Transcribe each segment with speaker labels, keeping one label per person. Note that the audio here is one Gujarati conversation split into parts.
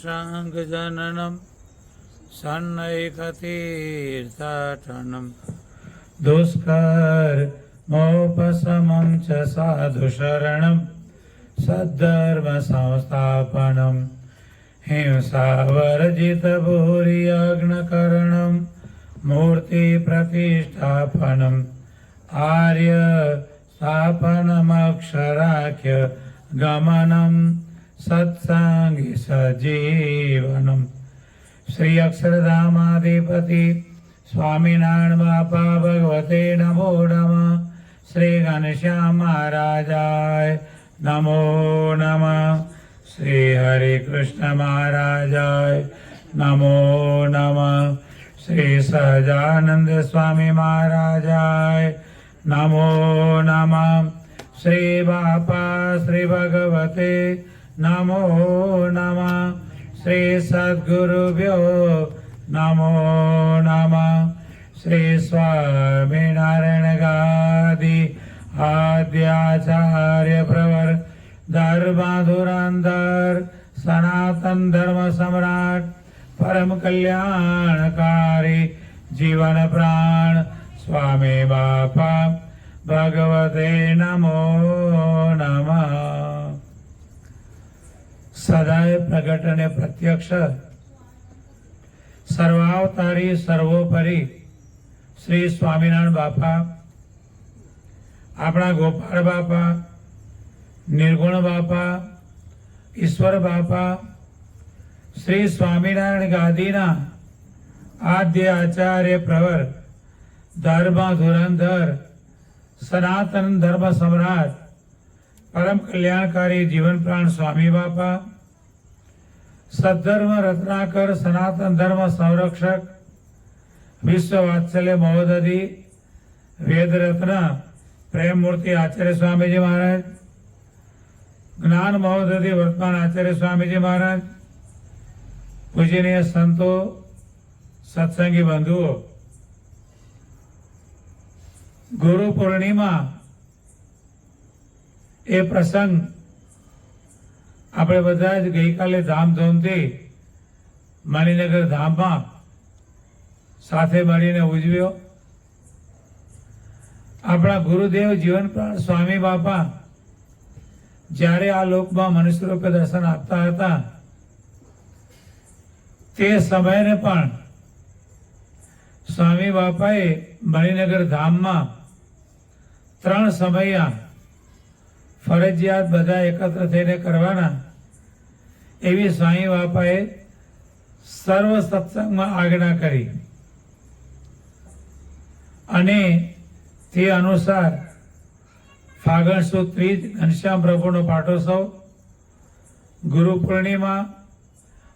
Speaker 1: शाङ्गजननं सन्नैकतीर्थाटनं दुष्कर्मोपशमं च साधुशरणं सद्धर्मसंस्थापनं हिंसावर्जितभूरियज्ञकरणं मूर्तिप्रतिष्ठापनम् आर्य स्थापनमक्षराख्य गमनं सत्संगी सजीवनम। श्री अक्षरधामाधिपति स्वामीनारायण बापा भगवते नमो नमः। श्री घनश्याम महाराजाय नमो नमः। श्री हरे कृष्ण महाराजाय नमो नमः। श्री सहजानंद स्वामी महाराजाय नमो नमः। श्री बापा श्री भगवते नमो नमः। श्री सद्गुरुभ्यो नमो नमः। श्री स्वामीनारायण गादि आद्याचार्य प्रवर धर्मधुरंधर सनातन धर्म सम्राट परम कल्याणकारी जीवन प्राण स्वामी बापा भगवते नमो नमः। सदाय प्रगट અને પ્રત્યક્ષ સર્વાવતારી સર્વોપરી શ્રી સ્વામિનારાયણ બાપા, આપણા ગોપાળ બાપા, નિર્ગુણ બાપા, ઈશ્વર બાપા, શ્રી સ્વામિનારાયણ ગાદીના આદ્ય આચાર્ય પ્રવર ધર્મ ધુરંધર સનાતન ધર્મ સમ્રાટ परम कल्याणकारी जीवन प्राण स्वामी बापा, सद्धर्म रत्नाकर सनातन धर्म संरक्षक विश्व वात्सल्य महोदधि वेद रत्न प्रेम मूर्ति आचार्य स्वामी जी महाराज, ज्ञान महोदधि वर्तमान आचार्य स्वामी जी महाराज, पूजनीय संतो सत्संगी बंधुओं, गुरु पूर्णिमा એ પ્રસંગ આપણે બધા જ ગઈકાલે ધામધૂમથી મણિનગર ધામમાં સાથે મળીને ઉજવ્યો। આપણા ગુરુદેવ જીવનપ્રાણ સ્વામી બાપા જ્યારે આ લોકમાં મનુષ્ય રૂપે દર્શન આપતા હતા તે સમયને પણ સ્વામી બાપાએ મણિનગર ધામમાં 3 સમયા ફરજિયાત બધા એકત્ર થઈને કરવાના એવી સ્વામી બાપાએ સર્વ સત્સંગમાં આજ્ઞા કરી અને તે અનુસાર ફાગણ સુદ ત્રીજ ઘનશ્યામ પ્રભુનો પાટોત્સવ, ગુરુ પૂર્ણિમા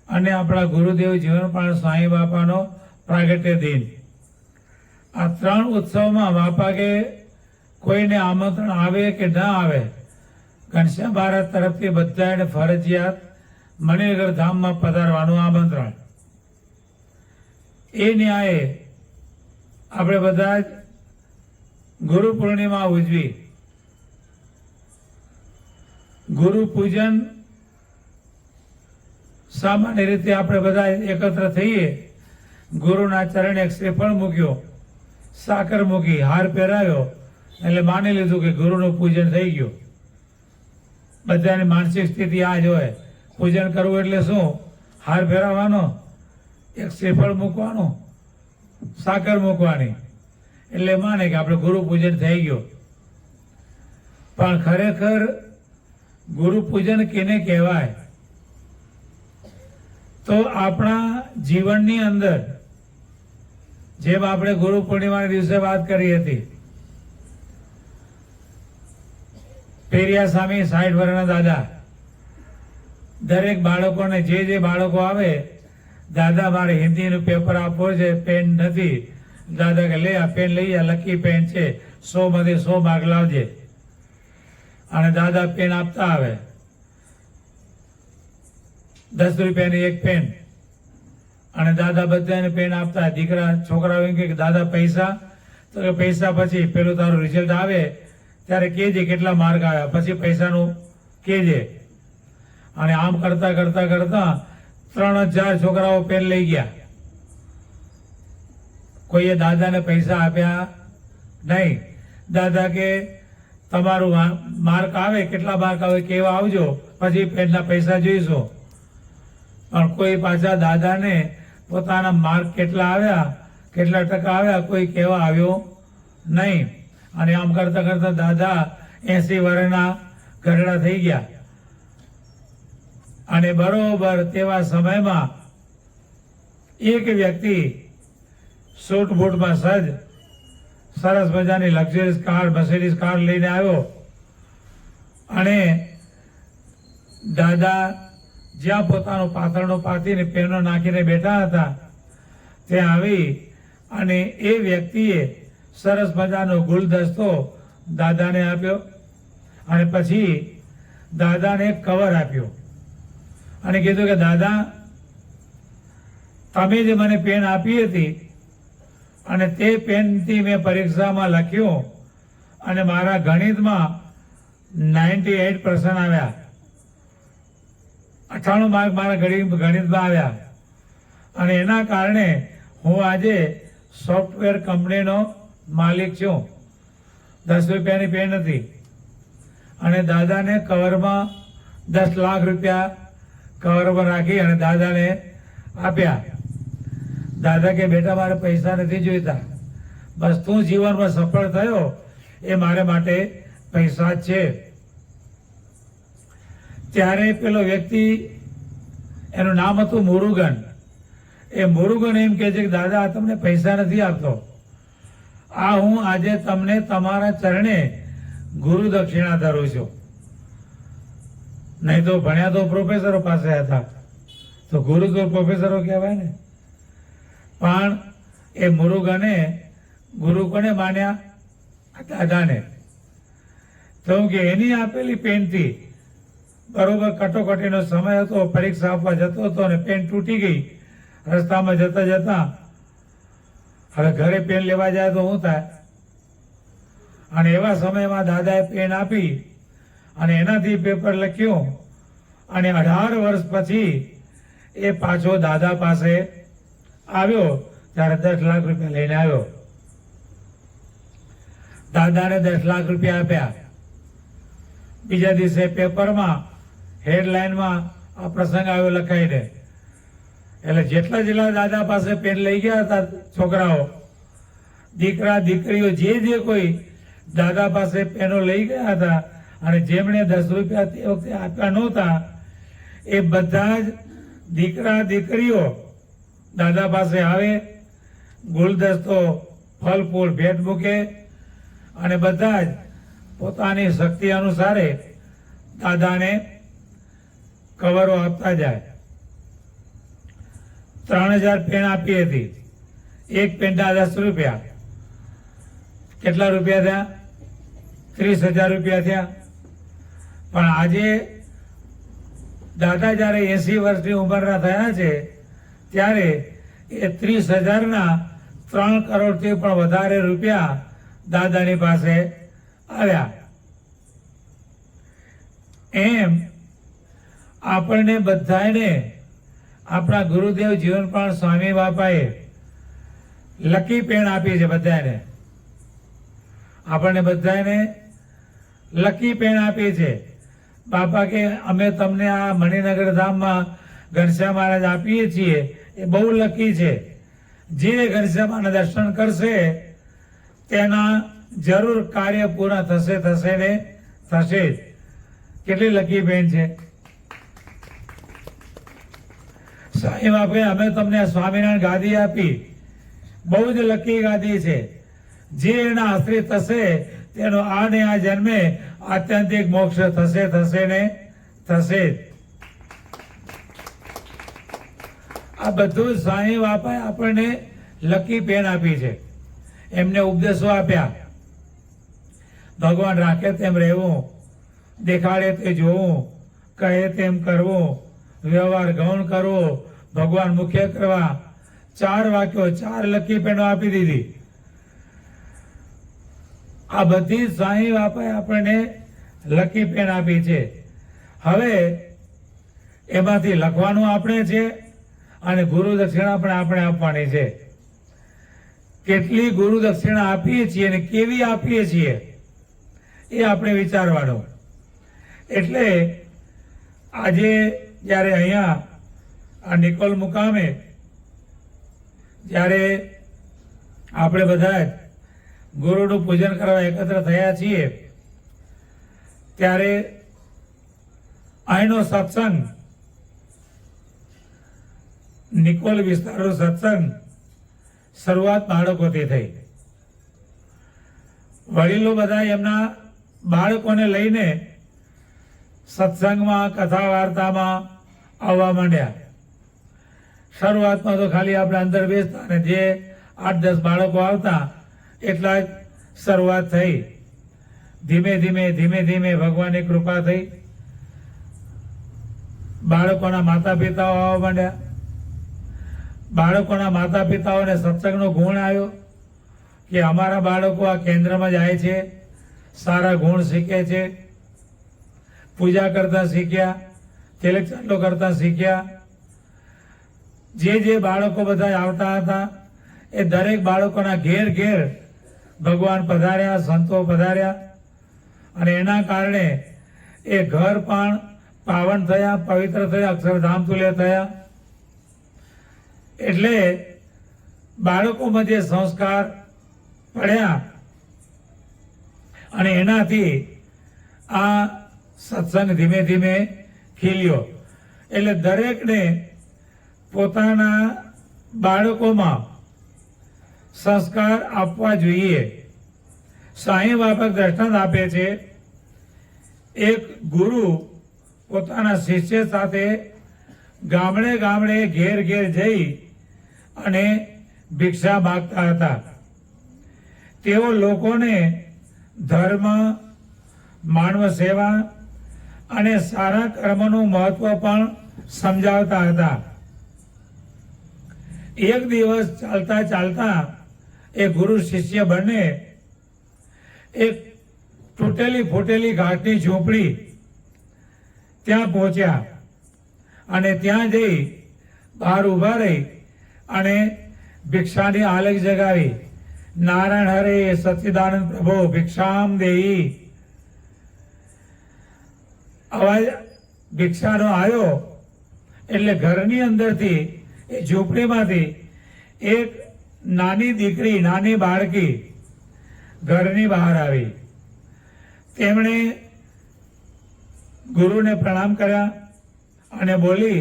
Speaker 1: અને આપણા ગુરુદેવ જીવનપ્રાણ સ્વામી બાપાનો પ્રાગટ્ય દિન, આ 3 ઉત્સવમાં બાપા કે કોઈને આમંત્રણ આવે કે ન આવે, ઘનશ્યામ મહારાજ તરફથી બધાને ફરજિયાત મણિનગર ધામમાં પધારવાનું આમંત્રણ। એ ન્યાયે આપણે બધા જ ગુરુ પૂર્ણિમા ઉજવી, ગુરુ પૂજન સામાન્ય રીતે આપણે બધા એકત્ર થઈએ, ગુરુના ચરણે એક શ્રીફળ મૂક્યો, સાકર મૂકી, હાર પહેરાવ્યો એટલે માની લીધું કે ગુરુનું પૂજન થઈ ગયું। બધાની માનસિક સ્થિતિ આ જ હોય, પૂજન કરવું એટલે શું? હાર ફેરવવાનો, એક શ્રીફળ મૂકવાનું, સાકર મૂકવાની, એટલે માને કે આપણે ગુરુ પૂજન થઈ ગયું। પણ ખરેખર ગુરુ પૂજન કેને કહેવાય? તો આપણા જીવનની અંદર જેમ આપણે ગુરુ પૂર્ણિમાના દિવસે વાત કરી હતી, પેરિયા સ્વામી 60 વર્ષના દાદા દરેક બાળકોને જે બાળકો આવે, દાદા મારે હિન્દીનું પેપર આપવો છે, પેન નથી, દાદા કે લે આ પેન લઈ જા, લકી પેન છે, 100 માંથી 100 માર્ક લાવજે, અને દાદા પેન આપતા આવે, 10 રૂપિયાની એક પેન, અને દાદા બધાને પેન આપતા। દીકરા છોકરાઓ એમ કે દાદા પૈસા, તો કે પૈસા પછી પેલું તારું રિઝલ્ટ આવે ત્યારે કહેજે કેટલા માર્ક આવ્યા, પછી પૈસાનું કહેજે। અને આમ કરતા કરતા કરતા 3,000 છોકરાઓ પેન લઈ ગયા. કોઈએ દાદાને પૈસા આપ્યા નહીં. દાદા કે તમારું માર્ક આવે, કેટલા માર્ક આવે કેવા આવજો, પછી પેનના પૈસા જોઈશું. પણ કોઈ પાછા દાદાને પોતાના માર્ક કેટલા આવ્યા, કેટલા ટકા આવ્યા, કોઈ કહેવા આવ્યો નહીં. અને આમ કરતા કરતા દાદા 80 વર્ષના ઘરડા થઈ ગયા. અને બરોબર તેવા સમયમાં એક વ્યક્તિ સૂટ બૂટમાં સજ સરસ મજાની લક્ઝરીઝ કાર, મર્સિડીઝ કાર લઈને આવ્યો. અને દાદા જ્યાં પોતાનું પાથરણું પાથરીને પેનો નાખીને બેઠા હતા ત્યાં આવી અને એ વ્યક્તિએ સરસ મજાનો ગુલદસ્તો દાદાને આપ્યો. અને પછી દાદાને એક કવર આપ્યો અને કીધું કે દાદા, તમે જે મને પેન આપી હતી અને તે પેનથી મેં પરીક્ષામાં લખ્યું અને મારા ગણિતમાં 98% આવ્યા, 98 માર્ક મારા ગણિતમાં આવ્યા. અને એના કારણે હું આજે સોફ્ટવેર કંપનીનો માલિક છું. 10 રૂપિયાની પેન હતી. અને દાદાને કવરમાં 10 લાખ રૂપિયા કવરમાં રાખી અને દાદાને આપ્યા. દાદા કે બેટા, મારે પૈસા નથી જોઈતા, બસ તું જીવનમાં સફળ થયો એ મારે માટે પૈસા જ છે. ત્યારે પેલો વ્યક્તિ, એનું નામ હતું મુરુગન. એ મુરુગન એમ કહે છે કે દાદા, આ તમને પૈસા નથી આપતો, આ હું આજે તમને તમારા ચરણે ગુરુ દક્ષિણા ધરું છું. નહીં તો ભણ્યા તો પ્રોફેસરો પાસે હતા, તો ગુરુ તો પ્રોફેસરો કહેવાય ને. પણ એ મુરુગને ગુરુ કોને માન્યા? દાદાને. તો કે એની આપેલી પેનથી બરોબર કટોકટીનો સમય હતો, પરીક્ષા આપવા જતો હતો અને પેન તૂટી ગઈ. રસ્તામાં જતા જતા હવે ઘરે પેન લેવા જાય તો શું થાય? અને એવા સમયમાં દાદાએ પેન આપી અને એનાથી પેપર લખ્યું. અને 18 વર્ષ પછી એ પાછો દાદા પાસે આવ્યો ત્યારે 10 લાખ રૂપિયા લઈને આવ્યો. દાદાને 10 લાખ રૂપિયા આપ્યા. બીજા દિવસે પેપરમાં હેડલાઇનમાં આ પ્રસંગ આવ્યો લખાઈને. એટલે જેટલા દાદા પાસે પેન લઈ ગયા હતા છોકરાઓ, દીકરા દીકરીઓ, જે કોઈ દાદા પાસે પેનો લઈ ગયા હતા અને જેમણે 10 રૂપિયા તે વખતે આપ્યા નહોતા, એ બધા જ દીકરા દીકરીઓ દાદા પાસે આવે, ગુલદસ્તો ફલ ફૂલ ભેટ મૂકે અને બધા જ પોતાની શક્તિ અનુસારે દાદાને કવરો આપતા જાય. 3000 પેન આપી હતી. એક પેનના 10 રૂપિયા. કેટલા રૂપિયા થયા? 30,000 રૂપિયા થયા. પણ આજે દાદા જયારે 80 વર્ષની ઉંમરના થયા છે ત્યારે એ 30,000ના 3 કરોડથી પણ વધારે રૂપિયા દાદાની પાસે આવ્યા. એમ આપણને બધાને આપણા ગુરુદેવ જીવનપ્રાણ સ્વામી બાપાએ લકી પેન આપી છે. બધાને આપણને બધાને લકી પેન આપી છે. બાપા કે અમે તમને આ મણિનગર ધામમાં ઘનશ્યામ મહારાજ આપીએ છીએ એ બહુ લકી છે. જે ઘનશ્યામના દર્શન કરશે તેના જરૂર કાર્ય પૂરા થશે ને થશે જ. કેટલી લકી પેન છે. સાહેબ બાપે અમે તમને સ્વામિનારાયણ ગાદી આપી, બહુ જ લકી ગાદી છે. જે એના આશ્રિત થશે તેનો આ ને આ જન્મે આત્યંતિક મોક્ષ થશે ને થશે જ. આ બધું સ્વામી બાપાએ આપણને લકી પેન આપી છે. એમને ઉપદેશો આપ્યા. ભગવાન રાખે તેમ રહેવું, દેખાડે તે જોવું, કહે તેમ કરવું, વ્યવહાર ગૌણ કરવો, ભગવાન મુખ્ય કરવા. 4 વાક્યો, 4 લકી પેનો આપી દીધી. આ બધી સ્વામી બાપાએ આપણને લકી પેન આપી છે. હવે એમાંથી લખવાનું આપણે છે અને ગુરુ દક્ષિણા પણ આપણે આપવાની છે. કેટલી ગુરુ દક્ષિણા આપીએ છીએ અને કેવી આપીએ છીએ એ આપણે વિચારવાનું. એટલે આજે જ્યારે અહીંયા આ નિકોલ મુકામે જ્યારે આપણે બધા જ ગુરુનું પૂજન કરવા એકત્ર થયા છીએ ત્યારે અહીંનો સત્સંગ, નિકોલ વિસ્તારનો સત્સંગ શરૂઆત બાળકોથી થઈ. વડીલો બધા એમના બાળકોને લઈને સત્સંગમાં, કથા વાર્તામાં આવવા માંડ્યા. શરૂઆતમાં તો ખાલી આપણે અંદર બેસતા અને જે 8-10 બાળકો આવતા એટલા જ શરૂઆત થઈ. ધીમે ધીમે ભગવાનની કૃપા થઈ. બાળકોના માતા પિતાઓ આવવા માંડ્યા. બાળકોના માતા પિતાઓને સત્સંગનો ગુણ આવ્યો કે અમારા બાળકો આ કેન્દ્રમાં જાય છે, સારા ગુણ શીખે છે, પૂજા કરતા શીખ્યા, તિલક ચાંદલો કરતા શીખ્યા. જે બાળકો બધા આવતા હતા એ દરેક બાળકોના ઘેર ઘેર ભગવાન પધાર્યા, સંતો પધાર્યા અને એના કારણે એ ઘર પણ પાવન થયા, પવિત્ર થયા, અક્ષરધામ તુલ્ય થયા. એટલે બાળકોમાં જે સંસ્કાર પડ્યા અને એનાથી આ સત્સંગ ધીમે ધીમે ખીલ્યો. એટલે દરેકને પોતાના બાળકોમાં સંસ્કાર આપવા જોઈએ. સાંઈ બાબા દ્રષ્ટાંત આપે છે, એક ગુરુ પોતાના શિષ્ય સાથે ગામડે ગામડે ઘેર ઘેર જઈ અને ભિક્ષા માગતા હતા. તેઓ લોકોને ધર્મ, માનવ સેવા અને સારા કર્મનું મહત્વ પણ સમજાવતા હતા. એક દિવસ ચાલતા ચાલતા એ ગુરુ શિષ્ય બંને એક તૂટેલી ફૂટેલી ઘાટની ઝૂંપડી ત્યાં પહોંચ્યા અને ત્યાં જઈ બહાર ઊભા રહી અને ભિક્ષાની આલખ જગાવી. નારાયણ હરે સચ્ચિદાનંદ પ્રભો ભિક્ષામ દેહી. અવાજ ભિક્ષાનો આવ્યો એટલે ઘરની અંદરથી એ ઝૂંપડીમાંથી એક નાની દીકરી, નાની બાળકી ઘરની બહાર આવી. તેમણે ગુરુને પ્રણામ કર્યા અને બોલી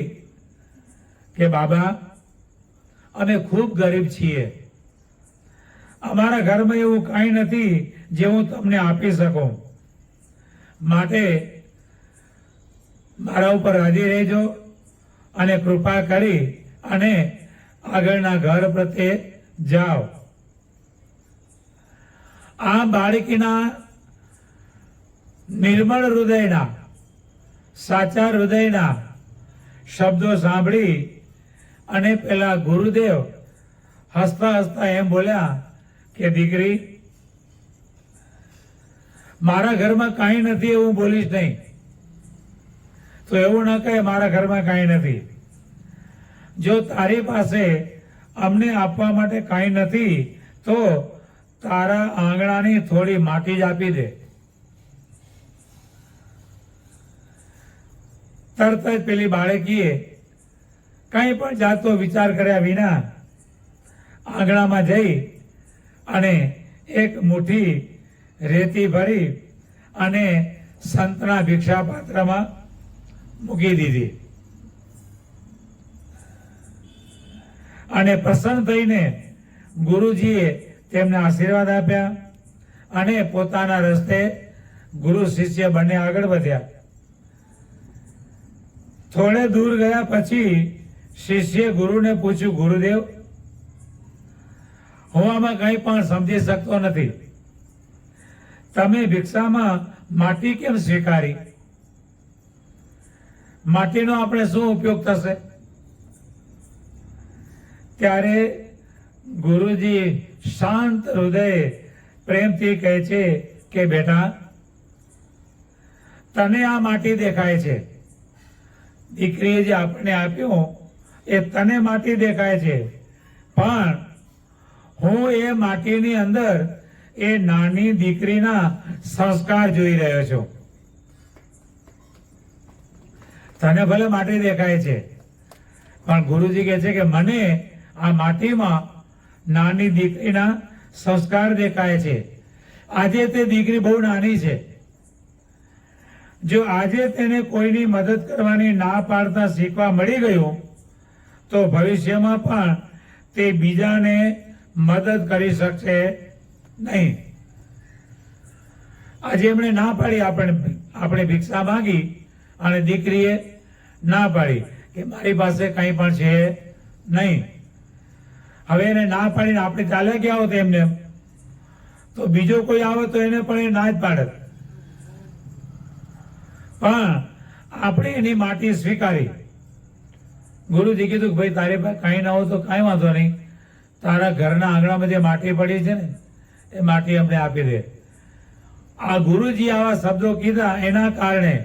Speaker 1: કે બાબા, અમે ખૂબ ગરીબ છીએ, અમારા ઘરમાં એવું કાંઈ નથી જે હું તમને આપી શકું, માટે મારા ઉપર રાજી રહેજો અને કૃપા કરી અને આગળના ઘર પ્રત્યે જાઓ. આ બાળકીના નિર્મળ હૃદયના, સાચા હૃદયના શબ્દો સાંભળી અને પેલા ગુરુદેવ હસતા હસતા એમ બોલ્યા કે દીકરી, મારા ઘરમાં કાંઈ નથી એવું બોલીશ નહીં. તો એવું ન કહે મારા ઘરમાં કાંઈ નથી. જો તારી પાસે અમને આપવા માટે કાંઈ નથી તો તારા આંગણાની થોડી માટી જ આપી દે. તરત જ પેલી બાળકીએ કંઈ પણ જાતનો વિચાર કર્યા વિના આંગણામાં જઈ અને એક મુઠ્ઠી રેતી ભરી અને સંતના ભિક્ષા પાત્રમાં મૂકી દીધી અને પ્રસન્ન થઈને ગુરુજીએ તેમને આશીર્વાદ આપ્યા અને પોતાના રસ્તે ગુરુ શિષ્ય બંને આગળ વધ્યા. થોડે દૂર ગયા પછી શિષ્ય ગુરુને પૂછ્યું, ગુરુદેવ, હું આમાં કંઈ પણ સમજી શકતો નથી, તમે ભિક્ષામાં માટી કેમ સ્વીકારી? માટીનો આપણે શું ઉપયોગ થશે? ત્યારે ગુરુજી શાંત હૃદય પ્રેમથી કહે છે કે બેટા, તને આ માટી દેખાય છે, દીકરીએ જે આપણને આપ્યું એ તને માટી દેખાય છે, પણ હું એ માટીની અંદર એ નાની દીકરીના સંસ્કાર જોઈ રહ્યો છું. તને ભલે માટી દેખાય છે, પણ ગુરુજી કહે છે કે મને આ માટીમાં નાની દીકરીના સંસ્કાર દેખાય છે. આજે તે દીકરી બહુ નાની છે. જો આજે તેને કોઈની મદદ કરવાની ના પાડતા શીખવા મળી ગયું તો ભવિષ્યમાં પણ તે બીજાને મદદ કરી શકશે નહીં. આજે એમણે ના પાડી, આપણે ભિક્ષા માંગી અને દીકરીએ ના પાડી કે મારી પાસે કંઈ પણ છે નહીં. હવે એને ના પાડીને આપણે ચાલે ગયા હોત એમને, તો બીજો કોઈ આવે તો એને પણ એ ના જ પાડત. પણ આપણે એની માટી સ્વીકારી. ગુરુજી કીધું કે ભાઈ તારે પાસે કાંઈ ના હોય તો કાંઈ વાંધો નહીં, તારા ઘરના આંગણામાં જે માટી પડી છે ને એ માટી અમને આપી દે. આ ગુરુજી આવા શબ્દો કીધા એના કારણે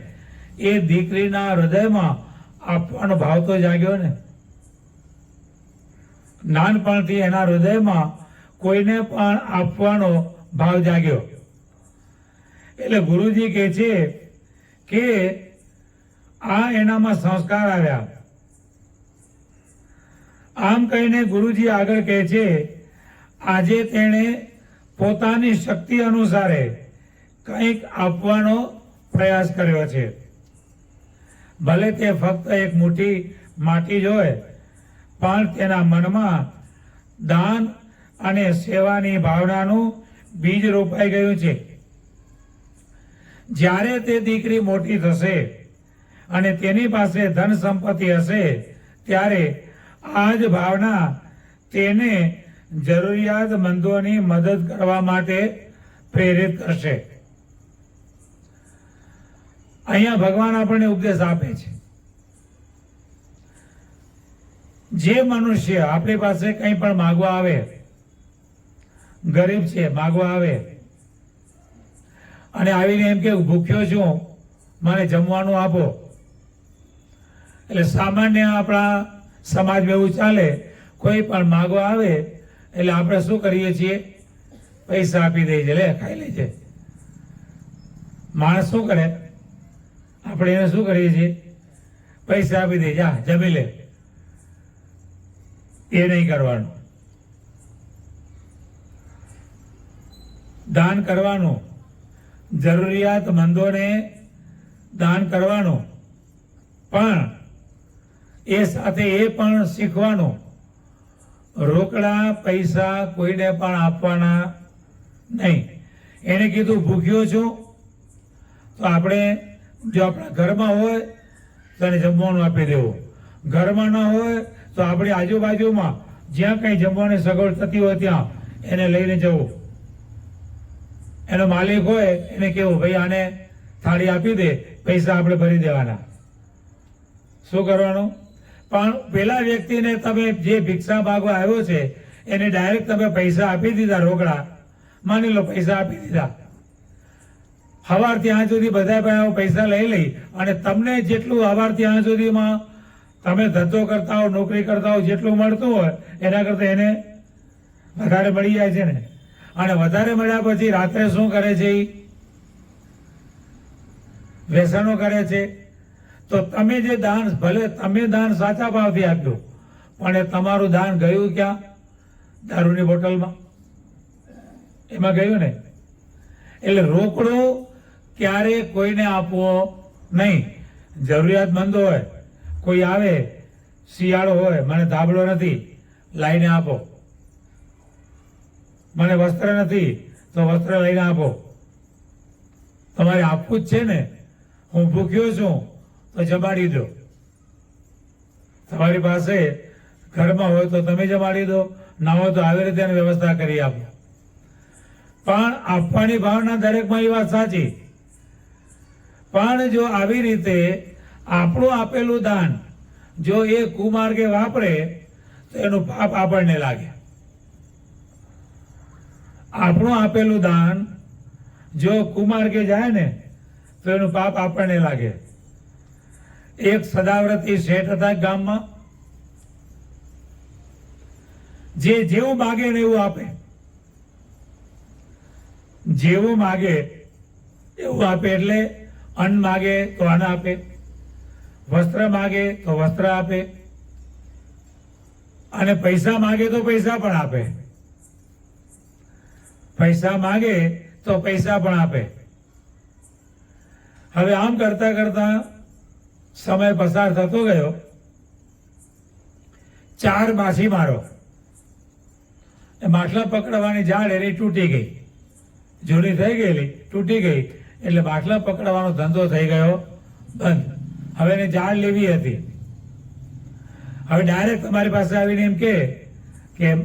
Speaker 1: એ દીકરીના હૃદયમાં આપવાનો ભાવ તો જાગ્યો ને. નાનપણથી એના હૃદયમાં કોઈને પણ આપવાનો ભાવ જાગ્યો. એટલે ગુરુજી કહે છે કે આ એનામાં સંસ્કાર આવ્યા. આમ કહીને ગુરુજી આગળ કહે છે આજે તેણે પોતાની શક્તિ અનુસારે કંઈક આપવાનો પ્રયાસ કર્યો છે. ભલે તે ફક્ત એક મુઠ્ઠી માટી જ હોય, પણ તેના મનમાં દાન અને સેવાની ભાવનાનું બીજ રોપાઈ ગયું છે. જ્યારે તે દીકરી મોટી થશે અને તેની પાસે ધન સંપત્તિ હશે ત્યારે આ જ ભાવના તેને જરૂરિયાતમંદોની મદદ કરવા માટે પ્રેરિત કરશે. અહીંયા ભગવાન આપણને ઉપદેશ આપે છે. જે મનુષ્ય આપણી પાસે કંઈ પણ માગવા આવે, ગરીબ છે માગવા આવે અને આવીને એમ કે ભૂખ્યો છું મને જમવાનું આપો, એટલે સામાન્ય આપણા સમાજમાં એવું ચાલે, કોઈ પણ માગવા આવે એટલે આપણે શું કરીએ છીએ? પૈસા આપી દઈએ છીએ, લે ખાઈ લેજે. માણસ શું કરે? આપણે એને શું કરીએ છીએ? પૈસા આપી દઈએ, જા જમી લે. એ નહીં કરવાનું. દાન કરવાનું, જરૂરિયાતમંદોને દાન કરવાનું, પણ એ સાથે એ પણ શીખવાનું રોકડા પૈસા કોઈને પણ આપવાના નહીં. એને કીધું ભૂખ્યો છું, તો આપણે જો આપણા ઘરમાં હોય તો એને જમવાનું આપી દેવું. ઘરમાં ન હોય તો આપણી આજુબાજુમાં જ્યાં કંઈ જમવાની સગવડ થતી હોય ત્યાં એને લઈને જવું. એનો માલિક હોય એને કેવું ભાઈ આને થાળી આપી દે, પૈસા આપણે ભરી દેવાના. શું કરવાનું? પણ પેલા વ્યક્તિને તમે જે ભિક્ષા માગવા આવ્યો છે એને ડાયરેક્ટ તમે પૈસા આપી દીધા, રોકડા માની લો પૈસા આપી દીધા. સવારથી આજ સુધી બધા પૈસા લઈ અને તમને જેટલું સવારથી આજ સુધીમાં તમે ધંધો કરતા હો, નોકરી કરતા હો, જેટલું મળતું હોય એના કરતા એને વધારે મળી જાય છે ને. અને વધારે મળ્યા પછી રાત્રે શું કરે છે? વ્યસનો કરે છે. તો તમે જે દાન, ભલે તમે દાન સાચા ભાવથી આપ્યું, પણ એ તમારું દાન ગયું ક્યાં? દારૂની બોટલમાં. એમાં ગયું ને. એટલે રોકડો ક્યારે કોઈને આપવો નહીં. જરૂરિયાતમંદ હોય, કોઈ આવે, શિયાળો હોય, મને ધાબળો નથી, લાઈને આપો. મને વસ્ત્ર નથી તો વસ્ત્ર લઈને આપો. તમારે આપવું જ છે ને. હું ભૂખ્યો છું તો જમાડી દો. તમારી પાસે ઘરમાં હોય તો તમે જમાડી દો, ના હોય તો આવી રીતે એની વ્યવસ્થા કરી આપો. પણ આપવાની ભાવના દરેકમાં એ વાત સાચી. પણ જો આવી રીતે આપણું આપેલું દાન જો એ કુમાર્ગે વાપરે તો એનું પાપ આપણને લાગે. આપણું આપેલું દાન જો કુમાર્ગે જાય ને તો એનું પાપ આપણને લાગે. એક સદાવ્રતી શેઠ હતા ગામમાં, જે જેવું માગે ને એવું આપે, જેવું માગે એવું આપે. એટલે અન્ન માગે તો અન્ન આપે, વસ્ત્ર માગે તો વસ્ત્ર આપે, અને પૈસા માગે તો પૈસા પણ આપે. પૈસા માગે તો પૈસા પણ આપે. હવે આમ કરતા કરતા સમય પસાર થતો ગયો. 4 માછીમારો, એ માટલા પકડવાની જાળ એની તૂટી ગઈ, જૂની થઈ ગયેલી, તૂટી ગઈ, એટલે માટલા પકડવાનો ધંધો થઈ ગયો બંધ. હવે એને જાળ લેવી હતી. હવે ડાયરેક્ટ તમારી પાસે આવીને એમ કે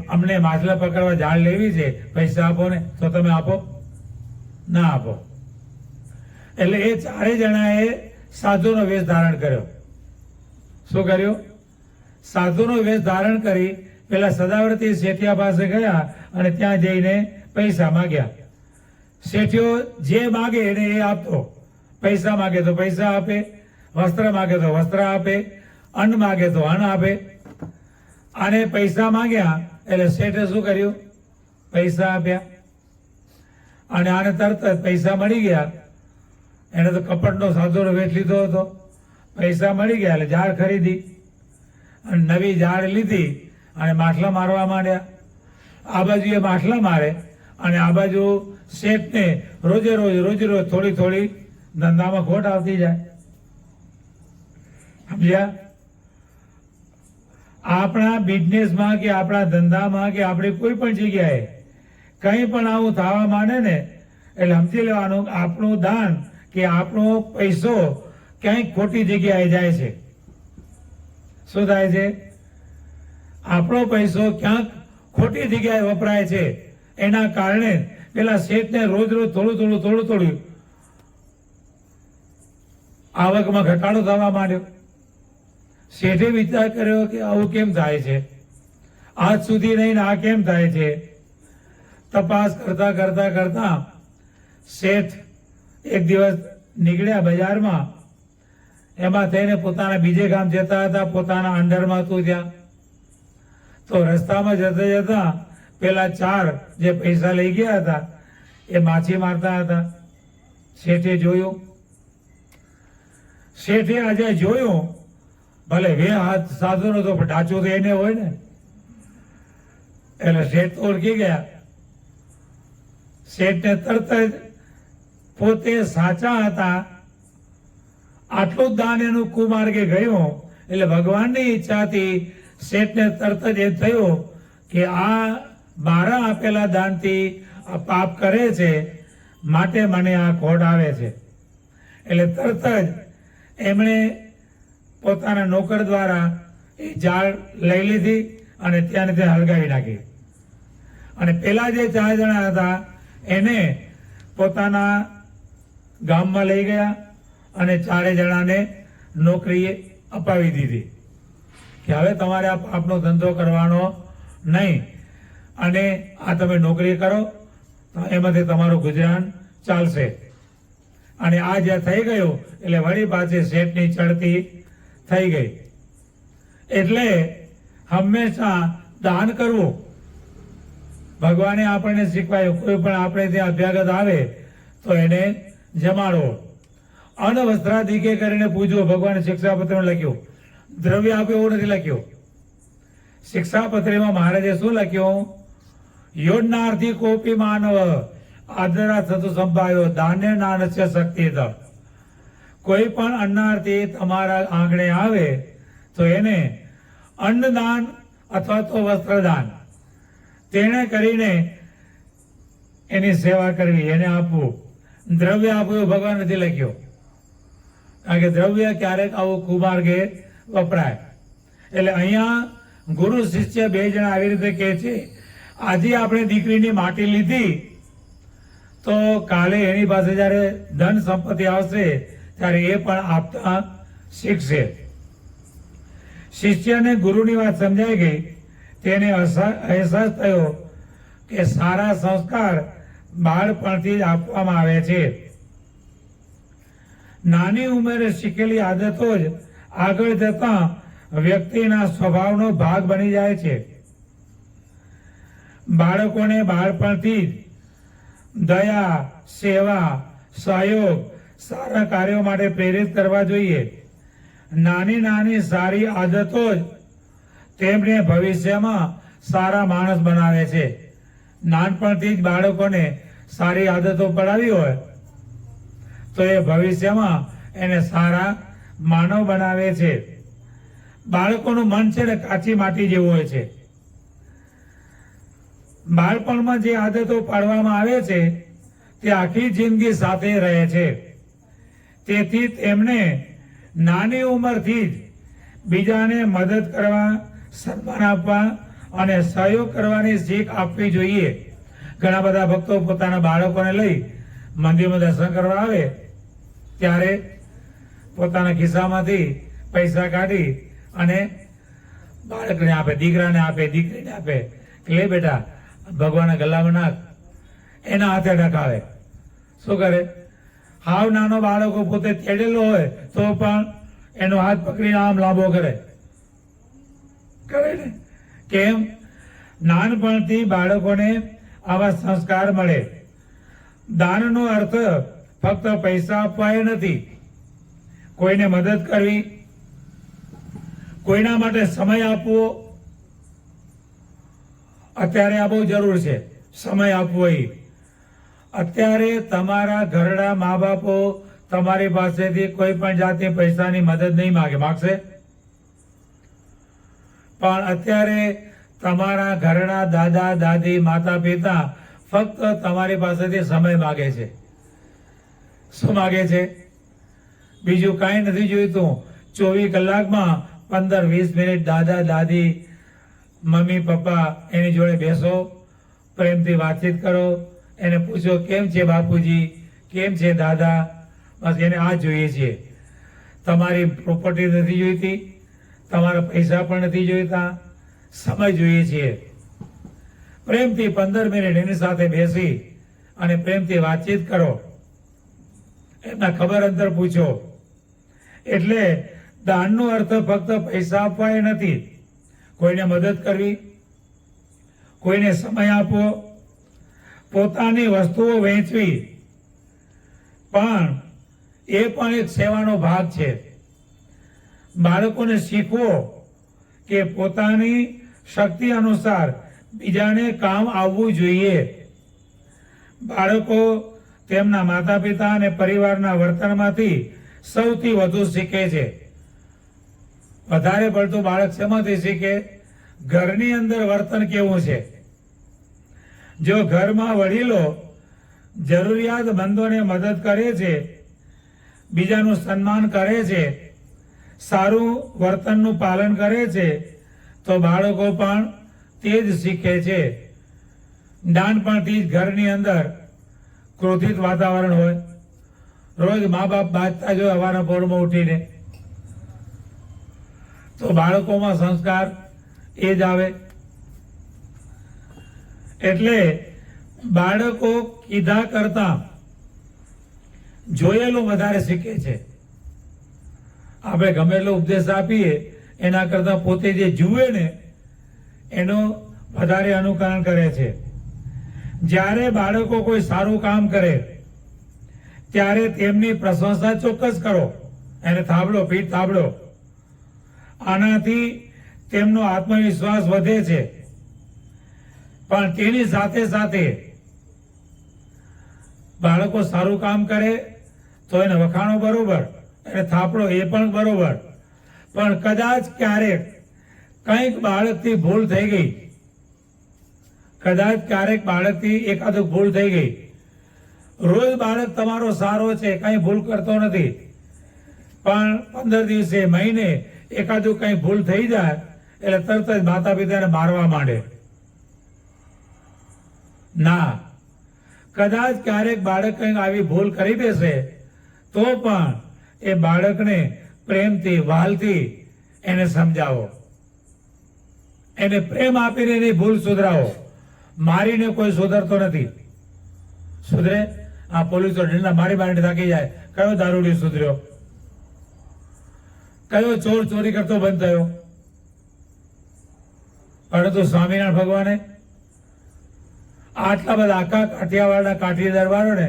Speaker 1: અમને માછલા પકડવા જાળ લેવી છે, પૈસા આપો ને, તો તમે આપો? ના આપો. એટલે એ 4 જણાએ સાધુનો વેશ ધારણ કર્યો. શું કર્યું? સાધુનો વેશ ધારણ કરી પેલા સદાવ્રતી શેઠિયા પાસે ગયા અને ત્યાં જઈને પૈસા માગ્યા. શેઠિયો જે માગે એને એ આપતો. પૈસા માગે તો પૈસા આપે, વસ્ત્ર માગે તો વસ્ત્ર આપે, અન્ન માગે તો અન્ન આપે. અને પૈસા માગ્યા એટલે શેઠે શું કર્યું? પૈસા આપ્યા. અને આને તરત જ પૈસા મળી ગયા. એને તો કપટનો સાધુનો વેઠ લીધો હતો. પૈસા મળી ગયા એટલે ઝાડ ખરીદી અને નવી ઝાડ લીધી અને માટલા મારવા માંડ્યા. આ બાજુ એ માટલા મારે અને આ બાજુ શેઠને રોજે રોજ થોડી થોડી ધંધામાં ખોટ આવતી જાય. સમજ્યા? આપણા બિઝનેસમાં કે આપણા ધંધામાં કે આપણી કોઈ પણ જગ્યાએ કંઈ પણ આવું થવા માંડે ને એટલે સમજી લેવાનું આપણું દાન કે આપણો પૈસો ક્યાંય ખોટી જગ્યાએ જાય છે. શું થાય છે? આપણો પૈસો ક્યાંક ખોટી જગ્યાએ વપરાય છે. એના કારણે પેલા શેઠને રોજ થોડું આવકમાં ઘટાડો થવા માંડ્યો. શેઠે વિચાર કર્યો કે આવું કેમ થાય છે, આજ સુધી નહીં આ કેમ થાય છે. તપાસ કરતા કરતા કરતા શેઠ એક દિવસ નીકળ્યા બજારમાં. એમાં થઈને પોતાના બીજે ગામ જતા હતા, પોતાના અંડરમાં હતું ત્યાં. તો રસ્તામાં જતા જતા પેલા 4 જે પૈસા લઈ ગયા હતા એ માછી મારતા હતા. શેઠે જોયું. શેઠે આજે જોયું, ભલે વે હાથ સાધુનો તો ઢાંચો તો એને હોય ને, એટલે શેઠ તો ઓળખી ગયા. શેઠને તરત જ પોતે સાચા હતા આટલું જ દાન એનું કુમાર્ગે ગયું. એટલે ભગવાનની ઈચ્છાથી શેઠને તરત જ એમ થયું કે આ મારા આપેલા દાનથી આ પાપ કરે છે, માટે મને આ ખોટ આવે છે. એટલે તરત જ એમણે પોતાના નોકર દ્વારા એ ઝાડ લઈ લીધી અને ત્યાં હળગાવી નાખી. અને પેલા જે 4 જણા હતા એને પોતાના ગામમાં લઈ ગયા અને 4 જણાને નોકરીએ અપાવી દીધી કે હવે તમારે આ પાપનો ધંધો કરવાનો નહીં, અને આ તમે નોકરી કરો તો એમાંથી તમારું ગુજરાન ચાલશે. અને આ જે થઈ ગયું એટલે વળી પાછી શેઠની ચડતી થઈ ગઈ. એટલે હંમેશા દાન કરવું ભગવાને આપણને શીખવાયું. કોઈ પણ આપણે ત્યાં અભ્યાગત આવે તો એને જમાડવો. અન્ન વસ્ત્રાધિકે કરીને પૂજવો. ભગવાને શિક્ષાપત્રમાં લખ્યું. દ્રવ્ય આપ્યું એવું નથી લખ્યું. શિક્ષાપત્રમાં મહારાજે શું લખ્યું? યોજનાર્થી કોપી માનવ આદરા થતું સંભાવ્યો દાન્ય નાનસ્ય શક્તિ. કોઈ પણ અન્નાર્થી તમારા આંગણે આવે તો એને અન્નદાન અથવા તો વસ્ત્રદાન તેને કરીને એની સેવા કરવી, એને આપવું. દ્રવ્ય આપવું ભગવાન નથી લખ્યો, કારણ કે દ્રવ્ય ક્યારેક આવું કુમાર્ગે વપરાય. એટલે અહીંયા ગુરુ શિષ્ય 2 જણા આવી રીતે કહે છે, આજે આપણે દીકરીની માટી લીધી તો કાલે એની પાસે જયારે ધન સંપત્તિ આવશે ત્યારે એ પણ આપતા શીખશે. શિષ્યને ગુરુની વાત સમજાઈ ગઈ. તેને અહેસાસ થયો કે સારા સંસ્કાર બાળપણથી જ આપવામાં આવે છે. નાની ઉંમરે શીખેલી આદતો જ આગળ જતા વ્યક્તિના સ્વભાવનો ભાગ બની જાય છે. બાળકોને બાળપણથી જ દયા, સેવા, સહયોગ, સારા કાર્યો માટે પ્રેરિત કરવા જોઈએ. નાની નાની સારી આદતો જ તેમને ભવિષ્યમાં સારા માણસ બનાવે છે. નાનપણથી જ બાળકોને સારી આદતો પડાવી હોય તો એ ભવિષ્યમાં એને સારા માનવ બનાવે છે. બાળકોનું મન છે ને કાચી માટી જેવું હોય છે. બાળપણમાં જે આદતો પાડવામાં આવે છે તે આખી જિંદગી સાથે રહે છે. તેથી તેમને નાની ઉંમરથી જ બીજાને મદદ કરવા, સન્માન આપવા અને સહયોગ કરવાની શીખ આપવી જોઈએ. ઘણા બધા ભક્તો પોતાના બાળકોને લઈ મંદિરમાં દર્શન કરવા આવે ત્યારે પોતાના ખિસ્સામાંથી પૈસા કાઢી અને બાળકને આપે, દીકરાને આપે, દીકરીને આપે કે લે બેટા ભગવાનના ગલામાં નાખ. એના હાથે ડકાવે. શું કરે? હાવ નાનો બાળકો પોતે તેડેલો હોય તો પણ એનો હાથ પકડીને આમ લાંબો કરે ને. કેમ? નાનપણથી બાળકોને આવા સંસ્કાર મળે. દાનનો અર્થ ફક્ત પૈસા આપવા એ નથી. કોઈને મદદ કરવી, કોઈના માટે સમય આપવો, અત્યારે આ બહુ જરૂર છે. સમય આપવો એ અત્યારે તમારા ઘરડા મા બાપો તમારી પાસેથી કોઈ પણ જાતની પૈસાની મદદ નહીં માગશે, પણ અત્યારે તમારા ઘરના દાદા દાદી માતા પિતા ફક્ત તમારી પાસેથી સમય માગે છે. શું માગે છે? બીજું કાંઈ નથી જોઈતું. 24 કલાકમાં 15-20 મિનિટ દાદા દાદી, મમ્મી પપ્પા એની જોડે બેસો, પ્રેમથી વાતચીત કરો, એને પૂછો કેમ છે બાપુજી, કેમ છે દાદા. બસ એને આ જોઈએ છે. તમારી પ્રોપર્ટી નથી જોઈતી, તમારા પૈસા પણ નથી જોઈતા, સમય જોઈએ છીએ. પ્રેમથી 15 મિનિટ એની સાથે બેસી અને પ્રેમથી વાતચીત કરો, એમના ખબર અંતર પૂછો. એટલે દાનનો અર્થ ફક્ત પૈસા આપવા એ નથી. કોઈને મદદ કરવી, કોઈને સમય આપવો, પોતાની વસ્તુઓ વહેંચવી પણ એ પણ એક સેવાનો ભાગ છે. બાળકોને શીખવો કે પોતાની શક્તિ અનુસાર બીજાને કામ આવવું જોઈએ. બાળકો તેમના માતા પિતા અને પરિવારના વર્તનમાંથી સૌથી વધુ શીખે છે. વધારે પડતું બાળક શેમાંથી શીખે? ઘરની અંદર વર્તન કેવું છે. જો ઘરમાં વડીલો જરૂરિયાતમંદોને મદદ કરે છે, બીજાનું સન્માન કરે છે, સારું વર્તનનું પાલન કરે છે, તો બાળકો પણ તે જ શીખે છે. નાનપણથી જ ઘરની અંદર ક્રોધિત વાતાવરણ હોય, રોજ મા બાપ બાજતા જો હવારના પોરમાં ઉઠીને, તો બાળકોમાં સંસ્કાર એ જ આવે. એટલે બાળકો કીધા કરતા જોયેલું વધારે શીખે છે. આપણે ગમે એટલો ઉપદેશ આપીએ એના કરતા પોતે જે જુએ ને એનું વધારે અનુકરણ કરે છે. જ્યારે બાળકો કોઈ સારું કામ કરે ત્યારે તેમની પ્રશંસા ચોક્કસ કરો, એને થાબડો, પીઠ થાબડો. આનાથી તેમનો આત્મવિશ્વાસ વધે છે. પણ તેની સાથે સાથે બાળકો સારું કામ કરે તો એને વખાણો બરોબર, એને થાપડો એ પણ બરોબર. પણ કદાચ ક્યારેક કંઈક બાળકથી ભૂલ થઈ ગઈ, કદાચ ક્યારેક બાળકથી એકાદું ભૂલ થઈ ગઈ. રોજ બાળક તમારો સારો છે, કંઈ ભૂલ કરતો નથી, પણ 15 દિવસે, મહિને એકાદું કંઈ ભૂલ થઈ જાય એટલે તરત જ માતા પિતાને મારવા માંડે. ના, કદાચ ક્યારેક બાળક કંઈક આવી ભૂલ કરી બેસે તો પણ એ બાળકને પ્રેમથી, વહાલથી એને સમજાવો, એને પ્રેમ આપીને એની ભૂલ સુધરાવો. મારીને કોઈ સુધરતો નથી. સુધરે? આ પોલીસો ડંડા મારી મારીને થાકી જાય, કયો દારૂડિયો સુધર્યો? કયો ચોર ચોરી કરતો બંધ થયો? પરંતુ સ્વામિનારાયણ ભગવાને આટલા બધા આખા કાઠિયાવાડના કાઠી દરબારોને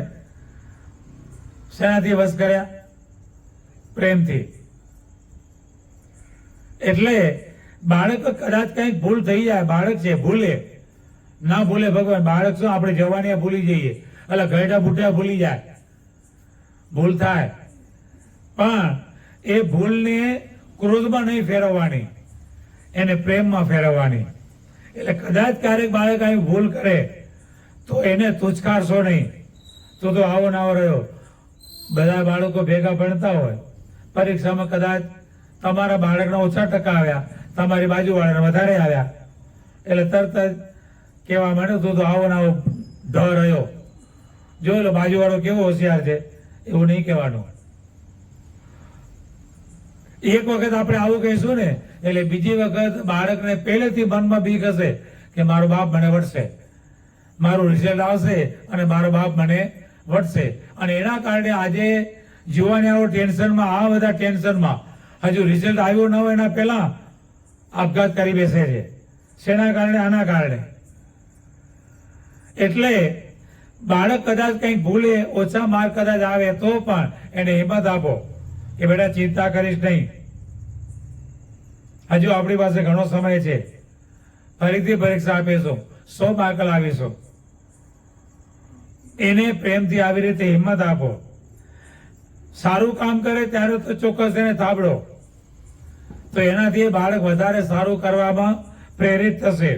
Speaker 1: શેનાથી વશ કર્યા? પ્રેમથી. એટલે બાળક કદાચ કંઈક ભૂલ થઈ જાય, બાળક છે ભૂલે ના ભૂલે ભગવાન. બાળક શું આપણે જવાની ભૂલી જઈએ, એટલે ઘરડા બુઢા ભૂલી જાય, ભૂલ થાય. પણ એ ભૂલને ક્રોધમાં નહીં ફેરવવાની, એને પ્રેમમાં ફેરવવાની. એટલે કદાચ ક્યારેક બાળક આવી ભૂલ કરે તો એને તુચકારશો નહીં. તો આવો ને આવો રહ્યો. બધા બાળકો ભેગા ભણતા હોય, પરીક્ષામાં કદાચ તમારા બાળકના ઓછા ટકા આવ્યા, તમારી બાજુવાળાના વધારે આવ્યા, એટલે તરત જ કહેવા માંડ્યો તો આવો ને આવો ઢ રહ્યો, જોઈ લો બાજુવાળો કેવો હોશિયાર છે. એવું નહીં કહેવાનું. એક વખત આપણે આવું કહીશું ને એટલે બીજી વખત બાળકને પહેલેથી મનમાં બીક હશે કે મારો બાપ મને વટશે, મારું રિઝલ્ટ આવશે અને મારો બાપ મને વટશે. અને એના કારણે આજે યુવાનીઓ ટેન્શનમાં, આ બધા ટેન્શનમાં હજુ રિઝલ્ટ આવ્યું ન હોય એના પહેલા આપઘાત કરી બેસે છે. શેના કારણે? આના કારણે. એટલે બાળક કદાચ કંઈક ભૂલે, ઓછા માર્ક કદાચ આવે તો પણ એને હિંમત આપો કે બેટા ચિંતા કરીશ નહીં, હજુ આપણી પાસે ઘણો સમય છે, ફરીથી પરીક્ષા આપીશું, 100 માર્ક લાવીશું. એને પ્રેમથી આવી રીતે હિંમત આપો. સારું કામ કરે ત્યારે તો ચોક્કસ એને થાબડો, તો એનાથી બાળક વધારે સારું કરવામાં પ્રેરિત થશે.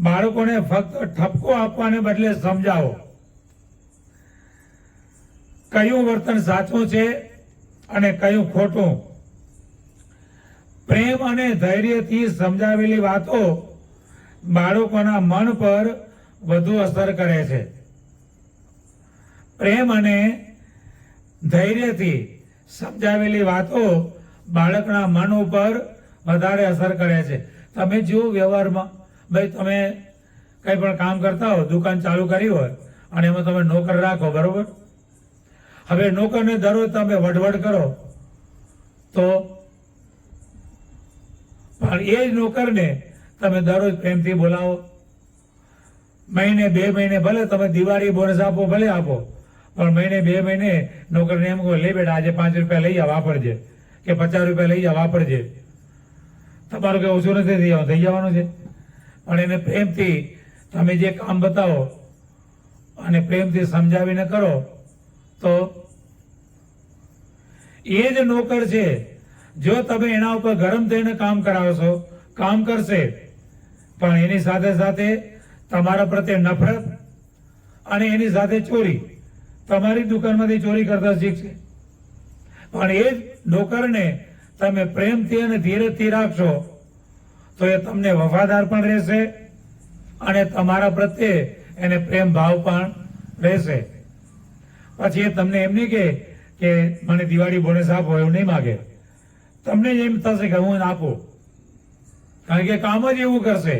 Speaker 1: બાળકોને ફક્ત ઠપકો આપવાને બદલે સમજાવો કયું વર્તન સાચું છે અને કયું ખોટું. પ્રેમ અને ધૈર્યથી સમજાવેલી વાતો બાળકોના મન પર વધુ અસર કરે છે. પ્રેમ અને ધૈર્યથી સમજાવેલી વાતો બાળકના મન ઉપર વધારે અસર કરે છે. તમે જુઓ વ્યવહારમાં, ભાઈ તમે કંઈ પણ કામ કરતા હો, દુકાન ચાલુ કરી હોય અને એમાં તમે નોકર રાખો, બરોબર? હવે નોકરને દરરોજ તમે વઢવઢ કરો તો પણ એ જ નોકરને તમે દરરોજ પ્રેમથી બોલાવો. મહિને 2 મહિને ભલે તમે દિવાળી બોનસ આપો, ભલે આપો, પણ મહિને 2 મહિને નોકરને એમ કહો, લે બેટા આજે 5 રૂપિયા લઈ આવ વાપરજે, કે 50 રૂપિયા લઈ આવ વાપરજે. તમારું કે ઓછું નથી થઈ જવાનું છે. પણ એને પ્રેમથી તમે જે કામ બતાવો અને પ્રેમથી સમજાવીને કરો તો એ જ નોકર છે. જો તમે એના ઉપર ગરમ થઈને કામ કરાવશો, કામ કરશે, પણ એની સાથે સાથે તમારા પ્રત્યે નફરત અને એની સાથે ચોરી, તમારી દુકાનમાંથી ચોરી કરતા શીખશે. પણ એ જ નોકરને તમે પ્રેમથી અને ધીરજથી રાખશો તો એ તમને વફાદાર પણ રહેશે અને તમારા પ્રત્યે એને પ્રેમ ભાવ પણ રહેશે. પછી એ તમને એમ નહીં કે મને દિવાળી બોનસ આપો, એવું નહીં માગે. તમને એમ થશે કે હું આપું, કારણ કે કામ જ એવું કરશે.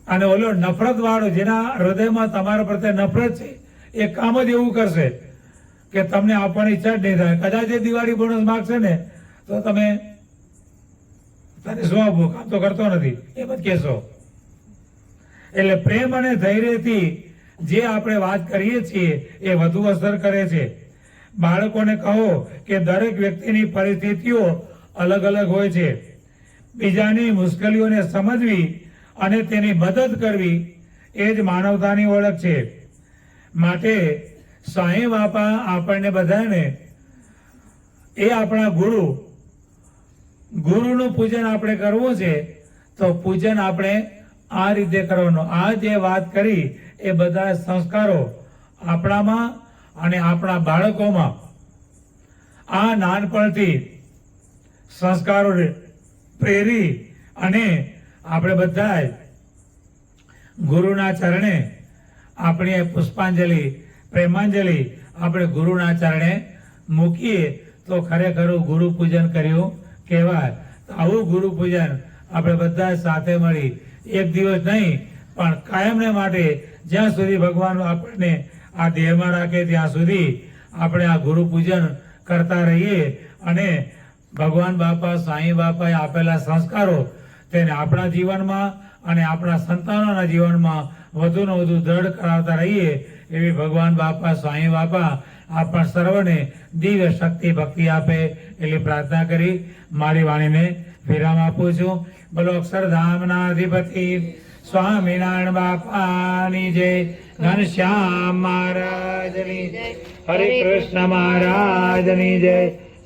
Speaker 1: અને ઓલો નફરત વાળો, જેના હૃદયમાં તમારા પ્રત્યે નફરત છે, એ કામ જ એવું કરશે કે તમને આપવાની ઈચ્છા જ નહીં થાય. કદાચ એ દિવાળી બોનસ માગશે ને તો તમે તને શું આપવું, કામ તો કરતો નથી, એમ જ કહેશો. એટલે પ્રેમ અને ધૈર્યથી જે આપણે વાત કરીએ છીએ એ વધુ અસર કરે છે. બાળકોને કહો કે દરેક વ્યક્તિની પરિસ્થિતિઓ અલગ અલગ હોય છે. બીજાની મુશ્કેલીઓને સમજવી અને તેની મદદ કરવી એ જ માનવતાની ઓળખ છે. માટે સાંઈ બાપા આપણને બધાને એ આપણા ગુરુનું પૂજન આપણે કરવું છે તો પૂજન આપણે આ રીતે કરવાનું. આ જે વાત કરી એ બધા સંસ્કારો આપણામાં અને આપણા બાળકોમાં આ નાનપણથી સંસ્કારો પ્રેરી અને આપણે બધા ગુરુના ચરણે આપણી પુષ્પાંજલિ, પ્રેમાંજલિ આપણે ગુરુના ચરણે મૂકીએ તો ખરેખર ગુરુ પૂજન કર્યું કહેવાય. આવું ગુરુ પૂજન આપણે બધા સાથે મળી એક દિવસ નહીં પણ કાયમને માટે જ્યાં સુધી ભગવાન આપણને આ દેહમાં રાખે ત્યાં સુધી આપણે આ ગુરુ પૂજન કરતા રહીએ અને ભગવાન બાપા સાંઈ બાપાએ આપેલા સંસ્કારો તેને આપણા જીવનમાં અને આપણા સંતાનોના જીવનમાં વધુને વધુ દ્રઢ કરાવતા રહીએ એવી ભગવાન બાપા સાંઈ બાપા આપણા સર્વને દિવ્ય શક્તિ ભક્તિ આપે એટલી પ્રાર્થના કરી મારી વાણીને વિરામ આપું છું. બોલો અક્ષરધામના અધિપતિ સ્વામિનારાયણ બાપાની જય, ઘનશ્યામ મહારાજની જય, હરે કૃષ્ણ મહારાજની જય,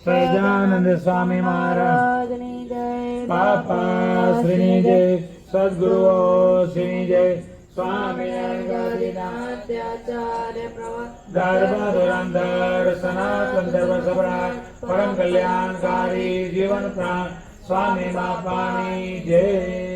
Speaker 1: સહજાનંદ સ્વામી મહારાજની જય, બાપા શ્રીની જય, સદગુરુઓ શ્રીની જય, સ્વામિનારાયણ ધર્મ ધુરંધર સનાતન ધર્મ સમ્રાટ પરમ કલ્યાણકારી જીવન પ્રાણ સ્વામી બાપાની જય.